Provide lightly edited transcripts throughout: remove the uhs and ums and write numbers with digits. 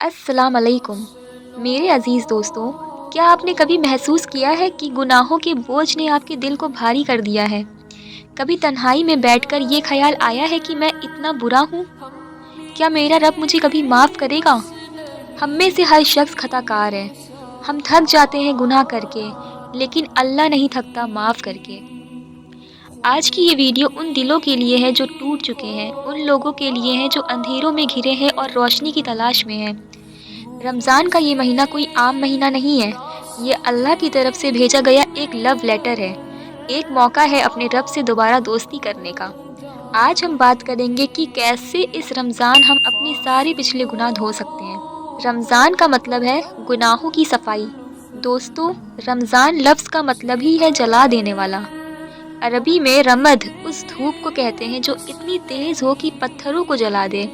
अस्सलाम अलैकुम मेरे अज़ीज़ दोस्तों। क्या आपने कभी महसूस किया है कि गुनाहों के बोझ ने आपके दिल को भारी कर दिया है? कभी तन्हाई में बैठकर ये ख्याल आया है कि मैं इतना बुरा हूँ? क्या मेरा रब मुझे कभी माफ़ करेगा? हम में से हर शख्स खताकार है। हम थक जाते हैं गुनाह करके, लेकिन अल्लाह नहीं थकता माफ़ करके। आज की ये वीडियो उन दिलों के लिए है जो टूट चुके हैं, उन लोगों के लिए है जो अंधेरों में घिरे हैं और रोशनी की तलाश में हैं। रमज़ान का ये महीना कोई आम महीना नहीं है। ये अल्लाह की तरफ से भेजा गया एक लव लेटर है, एक मौका है अपने रब से दोबारा दोस्ती करने का। आज हम बात करेंगे कि कैसे इस रमज़ान हम अपने सारे पिछले गुनाह धो सकते हैं। रमज़ान का मतलब है गुनाहों की सफाई। दोस्तों, रमज़ान लफ्ज़ का मतलब ही है जला देने वाला। अरबी में रमद उस धूप को कहते हैं जो इतनी तेज़ हो कि पत्थरों को जला दे।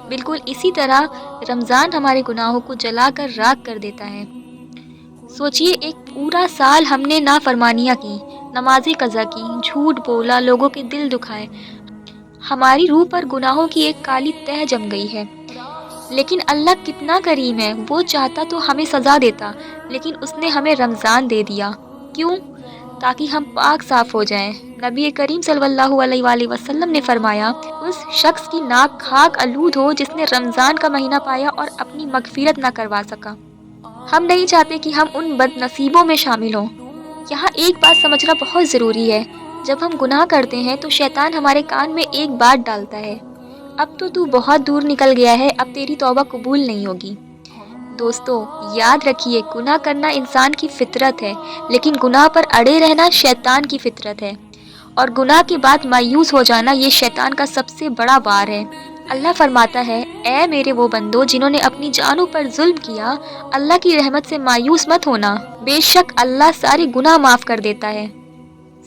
बिल्कुल इसी तरह रमज़ान हमारे गुनाहों को जलाकर राख कर देता है। सोचिए, एक पूरा साल हमने नाफरमानियाँ की, नमाज़ें कज़ा की, झूठ बोला, लोगों के दिल दुखाए। हमारी रूह पर गुनाहों की एक काली तह जम गई है। लेकिन अल्लाह कितना करीम है, वो चाहता तो हमें सज़ा देता, लेकिन उसने हमें रमज़ान दे दिया। क्यों? ताकि हम पाक साफ़ हो जाएं। नबी करीम सल्लल्लाहु अलैहि वसल्लम ने फरमाया, उस शख्स की नाक खाक आलूद हो जिसने रमज़ान का महीना पाया और अपनी मगफिरत ना करवा सका। हम नहीं चाहते कि हम उन बदनसीबों में शामिल हों। यहाँ एक बात समझना बहुत ज़रूरी है। जब हम गुनाह करते हैं तो शैतान हमारे कान में एक बात डालता है, अब तो तू बहुत दूर निकल गया है, अब तेरी तौबा कबूल नहीं होगी। दोस्तों, याद रखिए, गुनाह करना इंसान की फितरत है, लेकिन गुनाह पर अड़े रहना शैतान की फितरत है। और गुनाह के बाद मायूस हो जाना ये शैतान का सबसे बड़ा वार है। अल्लाह फरमाता है, ऐ मेरे वो बंदो जिन्होंने अपनी जानों पर जुल्म किया, अल्लाह की रहमत से मायूस मत होना, बेशक अल्लाह सारे गुनाह माफ़ कर देता है।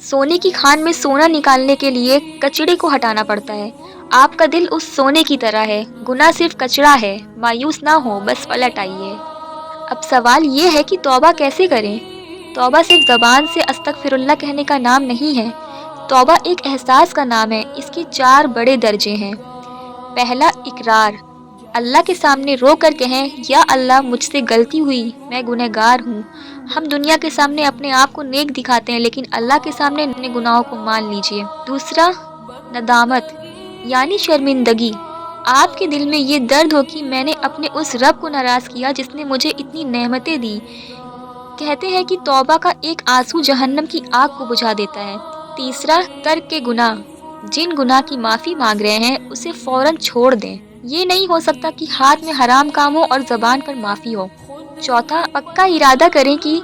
सोने की खान में सोना निकालने के लिए कचड़े को हटाना पड़ता है। आपका दिल उस सोने की तरह है, गुनाह सिर्फ कचड़ा है। मायूस ना हो, बस पलट आइए। अब सवाल ये है कि तौबा कैसे करें? तौबा सिर्फ ज़बान से अस्तगफिरुल्लाह कहने का नाम नहीं है। तौबा एक एहसास का नाम है। इसके 4 बड़े दर्जे हैं। पहला, इकरार। अल्लाह के सामने रो कर कहें, या अल्लाह मुझसे गलती हुई, मैं गुनहगार हूँ। हम दुनिया के सामने अपने आप को नेक दिखाते हैं, लेकिन अल्लाह के सामने अपने गुनाहों को मान लीजिए। दूसरा, नदामत यानी शर्मिंदगी। आपके दिल में ये दर्द हो कि मैंने अपने उस रब को नाराज़ किया जिसने मुझे इतनी नेमतें दी। कहते हैं कि तौबा का एक आंसू जहन्नम की आग को बुझा देता है। तीसरा, तर्क के गुनाह। जिन गुनाह की माफ़ी मांग रहे हैं उसे फ़ौरन छोड़ दें। ये नहीं हो सकता कि हाथ में हराम काम हो और ज़बान पर माफ़ी हो। चौथा, पक्का इरादा करें कि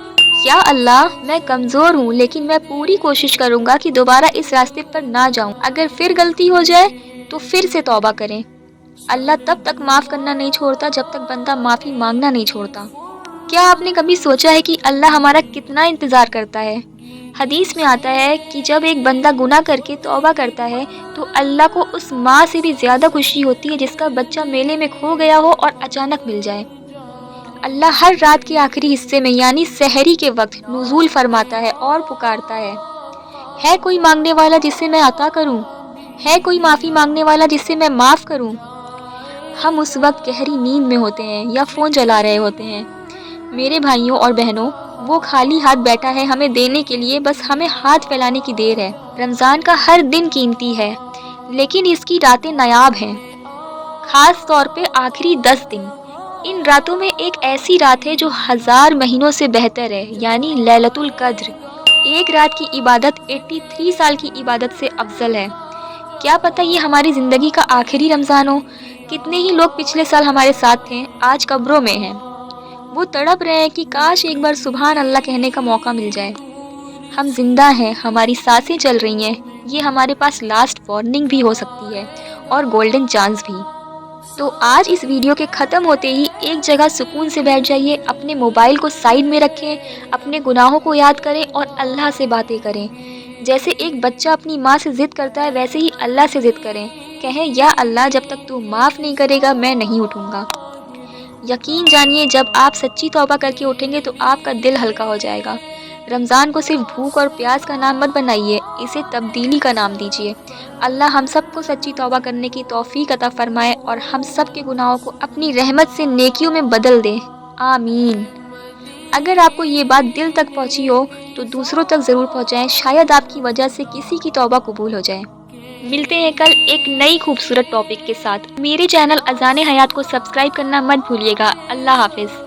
या अल्लाह, मैं कमज़ोर हूँ, लेकिन मैं पूरी कोशिश करूँगा कि दोबारा इस रास्ते पर ना जाऊँ। अगर फिर गलती हो जाए तो फिर से तौबा करें। अल्लाह तब तक माफ़ करना नहीं छोड़ता जब तक बंदा माफ़ी मांगना नहीं छोड़ता। क्या आपने कभी सोचा है कि अल्लाह हमारा कितना इंतज़ार करता है? हदीस में आता है कि जब एक बंदा गुनाह करके तौबा करता है तो अल्लाह को उस माँ से भी ज़्यादा खुशी होती है जिसका बच्चा मेले में खो गया हो और अचानक मिल जाए। अल्लाह हर रात के आखिरी हिस्से में यानी सहरी के वक्त नुज़ूल फरमाता है और पुकारता है कोई मांगने वाला जिससे मैं अता करूं? है कोई माफ़ी मांगने वाला जिससे मैं माफ़ करूं? हम उस वक्त गहरी नींद में होते हैं या फ़ोन चला रहे होते हैं। मेरे भाइयों और बहनों, वो खाली हाथ बैठा है हमें देने के लिए, बस हमें हाथ फैलाने की देर है। रमज़ान का हर दिन कीमती है, लेकिन इसकी रातें नायाब हैं, ख़ास तौर पे आखिरी 10 दिन। इन रातों में एक ऐसी रात है जो 1000 महीनों से बेहतर है, यानी लैलतुल कद्र। एक रात की इबादत 83 साल की इबादत से अफजल है। क्या पता ये हमारी ज़िंदगी का आखिरी रमज़ान हो। कितने ही लोग पिछले साल हमारे साथ थे, आज कब्रों में हैं। वो तड़प रहे हैं कि काश एक बार सुभान अल्लाह कहने का मौका मिल जाए। हम जिंदा हैं, हमारी सांसें चल रही हैं, ये हमारे पास लास्ट वार्निंग भी हो सकती है और गोल्डन चांस भी। तो आज इस वीडियो के ख़त्म होते ही एक जगह सुकून से बैठ जाइए, अपने मोबाइल को साइड में रखें, अपने गुनाहों को याद करें और अल्लाह से बातें करें। जैसे एक बच्चा अपनी माँ से ज़िद करता है, वैसे ही अल्लाह से ज़िद करें। कहें, या अल्लाह, जब तक तू माफ़ नहीं करेगा मैं नहीं उठूँगा। यकीन जानिए, जब आप सच्ची तौबा करके उठेंगे तो आपका दिल हल्का हो जाएगा। رمضان کو صرف بھوک اور پیاس کا نام مت بنائیے، اسے تبدیلی کا نام دیجیے۔ اللہ ہم سب کو سچی توبہ کرنے کی توفیق عطا فرمائے اور ہم سب کے گناہوں کو اپنی رحمت سے نیکیوں میں بدل دے، آمین۔ اگر آپ کو یہ بات دل تک پہنچی ہو تو دوسروں تک ضرور پہنچائیں، شاید آپ کی وجہ سے کسی کی توبہ قبول ہو جائے۔ ملتے ہیں کل ایک نئی خوبصورت ٹاپک کے ساتھ۔ میرے چینل اذان حیات کو سبسکرائب کرنا مت بھولیے گا۔ اللہ حافظ۔